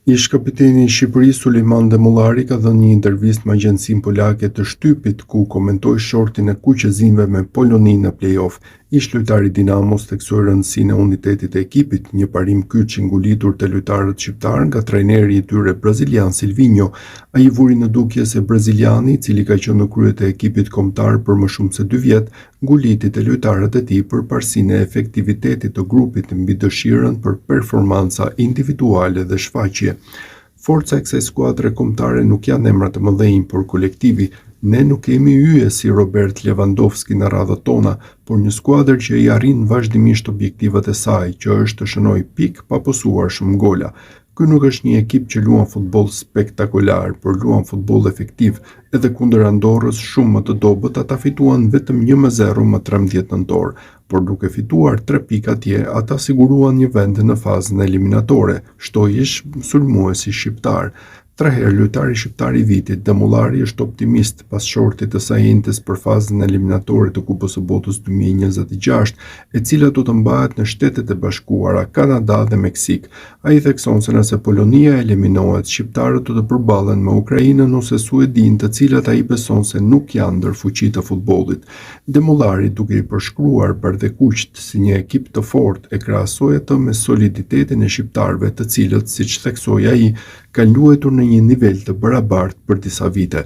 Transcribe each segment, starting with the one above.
Ish kapiteni i Shqipërisë Sulejman Demullari ka dhënë një intervistë me agjencinë polake të shtypit ku komentoi shortin e kuqezimëve me Poloninë në play-off. Ish lojtari Dinamos theksoi rëndësinë e unitetit të ekipit, një parim kyç i ngulitur te lojtarët shqiptar nga trajneri i tyre brazilian Silvinho. Ai vuri në dukje se braziliani, i cili ka qenë në krye të ekipit kombëtar për më shumë se 2 vjet, nguliti te lojtarët e tij për parsinë e efektivitetit të grupit mbi dëshirën për performanca individuale dhe shfaqje. Forca e kësaj skuadre kombëtare nuk janë emrat të mëdhenj, por kolektivi. Ne nuk kemi yje si Robert Lewandowski në radhët tona, por një skuadër që i arrin vazhdimisht objektivat e saj, që është të shënojë pikë pa posuar shumë gola. Ky nuk është një ekip që luan futboll spektakolar, por luan futboll efektiv. Edhe kundër Andorrës, shumë më të dobët ata fituan vetëm 1-0 më 13 nëntor, por duke fituar 3 pikë atje, ata siguruan një vend në fazën eliminatore, shtoi ish sulmuesi shqiptar. 3 herë lojtari shqiptar i vitit, Demullari është optimist pas shortit të saj entes për fazën eliminatore të Kupës së Botës 2026, e cila do të mbahet në Shtetet e Bashkuara, Kanada dhe Meksik. Ai thekson se nëse Polonia eliminohet, shqiptarët do të përballen me Ukrainën ose Suedinë, të cilat ai beson se nuk janë ndër fuqitë të futbollit. Demullari, duke i përshkruar bardhekuqt si një ekip të fortë, e krahasoi atë me soliditetin e shqiptarëve, të cilët, siç theksoi ai, kanë luajtur në një nivel të barabartë për disa vite.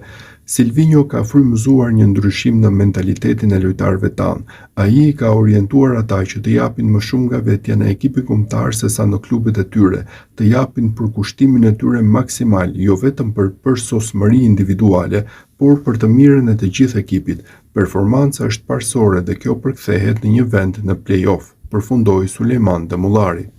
Silvinho ka frymëzuar një ndryshim në mentalitetin e lojtarëve tanë. Ai ka orientuar ata që të japin më shumë nga vetja në ekipi kombëtar sesa në klubet e tyre, të japin përkushtimin e tyre maksimal, jo vetëm për përsosmëri individuale, por për të mirën e të gjithë ekipit. Performanca është parsore dhe kjo përkthehet në një vend në play-off, përfundoi Sulejman Demullari.